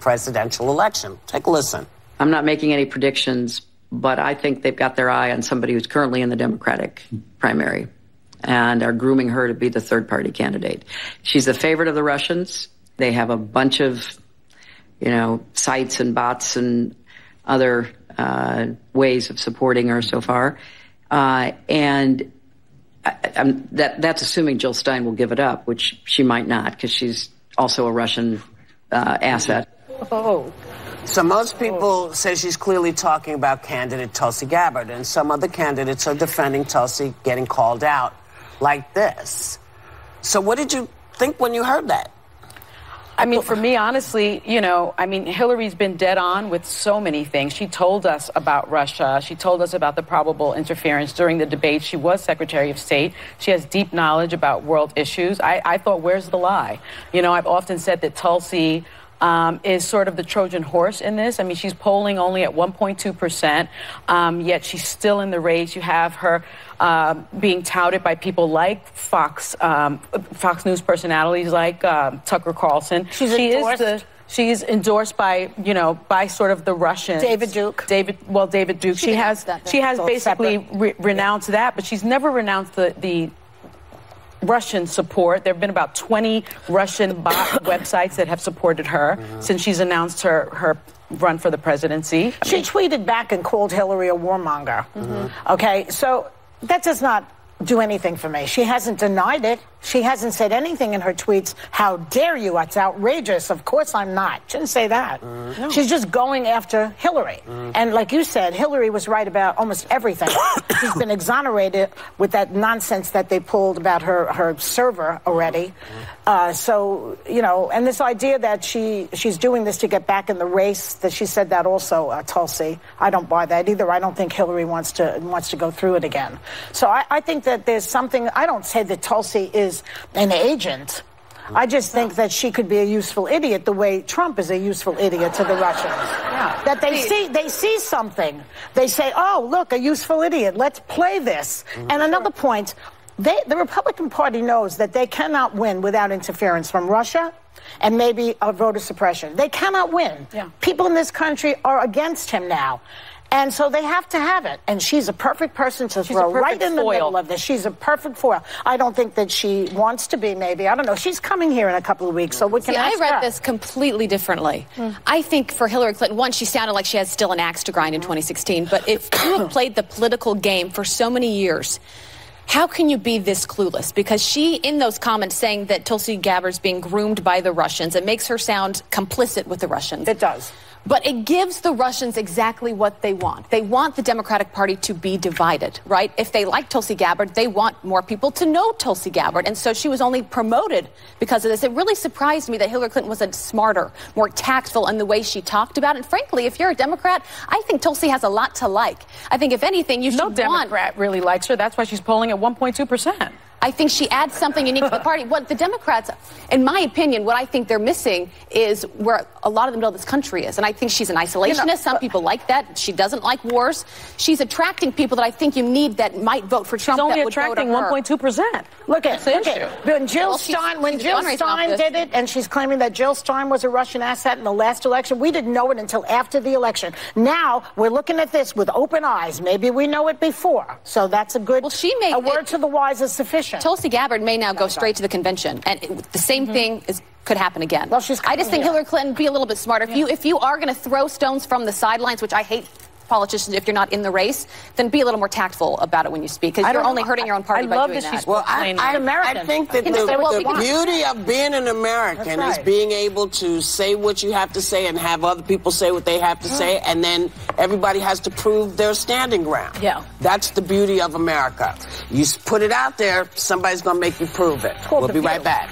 presidential election. Take a listen. I'm not making any predictions, but I think they've got their eye on somebody who's currently in the Democratic primary and are grooming her to be the third-party candidate. She's the favorite of the Russians. They have a bunch of, sites and bots and other ways of supporting her so far. And that's assuming Jill Stein will give it up, which she might not, because she's also a Russian asset. Oh. So most people say she's clearly talking about candidate Tulsi Gabbard, and some other candidates are defending Tulsi getting called out like this. So what did you think when you heard that? I mean, for me, honestly, Hillary's been dead on with so many things. She told us about Russia. She told us about the probable interference during the debate. She was Secretary of State. She has deep knowledge about world issues. I thought, where's the lie? I've often said that Tulsi is sort of the Trojan horse in this. I mean, she's polling only at 1.2%, yet she's still in the race. You have her being touted by people like Fox News personalities like Tucker Carlson. She's endorsed by, by sort of the Russians. David Duke. David Duke. She has basically renounced that, but she's never renounced the Russian support. There have been about 20 Russian bot websites that have supported her since she's announced her run for the presidency. She tweeted back and called Hillary a warmonger. Okay, so that does not do anything for me. She hasn't denied it. She hasn't said anything in her tweets. How dare you? It's outrageous. Of course I'm not. She didn't say that. No. She's just going after Hillary. And like you said, Hillary was right about almost everything. She's been exonerated with that nonsense that they pulled about her server already. And this idea that she's doing this to get back in the race, that she said that also, Tulsi. I don't buy that either. I don't think Hillary wants to go through it again. So I think that there's something. I don't say that Tulsi is an agent. I just think that she could be a useful idiot the way Trump is a useful idiot to the Russians. Yeah. That they see something. They say, oh, look, a useful idiot. Let's play this. And another point, the Republican Party knows that they cannot win without interference from Russia and maybe a voter suppression. They cannot win. Yeah. People in this country are against him now. And so they have to have it. And she's a perfect person to throw right in the middle of this. She's a perfect foil. I don't think that she wants to be, maybe. I don't know. She's coming here in a couple of weeks, so we can ask her. I read this completely differently. I think for Hillary Clinton, one, she sounded like she had still an axe to grind in 2016. But if you have played the political game for so many years, how can you be this clueless? Because she, in those comments saying that Tulsi Gabbard's being groomed by the Russians, it makes her sound complicit with the Russians. It does. But it gives the Russians exactly what they want. They want the Democratic Party to be divided, right? If they like Tulsi Gabbard, they want more people to know Tulsi Gabbard. And so she was only promoted because of this. It really surprised me that Hillary Clinton wasn't smarter, more tactful in the way she talked about it. And frankly, if you're a Democrat, I think Tulsi has a lot to like. I think, if anything, you should want... No Democrat really likes her. That's why she's polling at 1.2%. I think she adds something unique to the party. What the Democrats, in my opinion, what I think they're missing is where a lot of the middle of this country is. And I think she's an isolationist. Some people like that. She doesn't like wars. She's attracting people that I think you need that might vote for Trump. She's only that would attracting go to her. 1.2%. Look at when Jill Stein did it, and she's claiming that Jill Stein was a Russian asset in the last election. We didn't know it until after the election. Now we're looking at this with open eyes. Maybe we know it before. So that's a good. Well, a word to the wise is sufficient. Tulsi Gabbard may now go straight to the convention, and the same thing could happen again. Well, I just think Hillary Clinton, be a little bit smarter. If you are going to throw stones from the sidelines, which I hate politicians if you're not in the race, then be a little more tactful about it when you speak, because you're only hurting your own party by doing that. Well, I think that the beauty of being an American is being able to say what you have to say and have other people say what they have to say, and then everybody has to prove their standing ground. Yeah. That's the beauty of America. You put it out there, somebody's going to make you prove it. We'll be right back.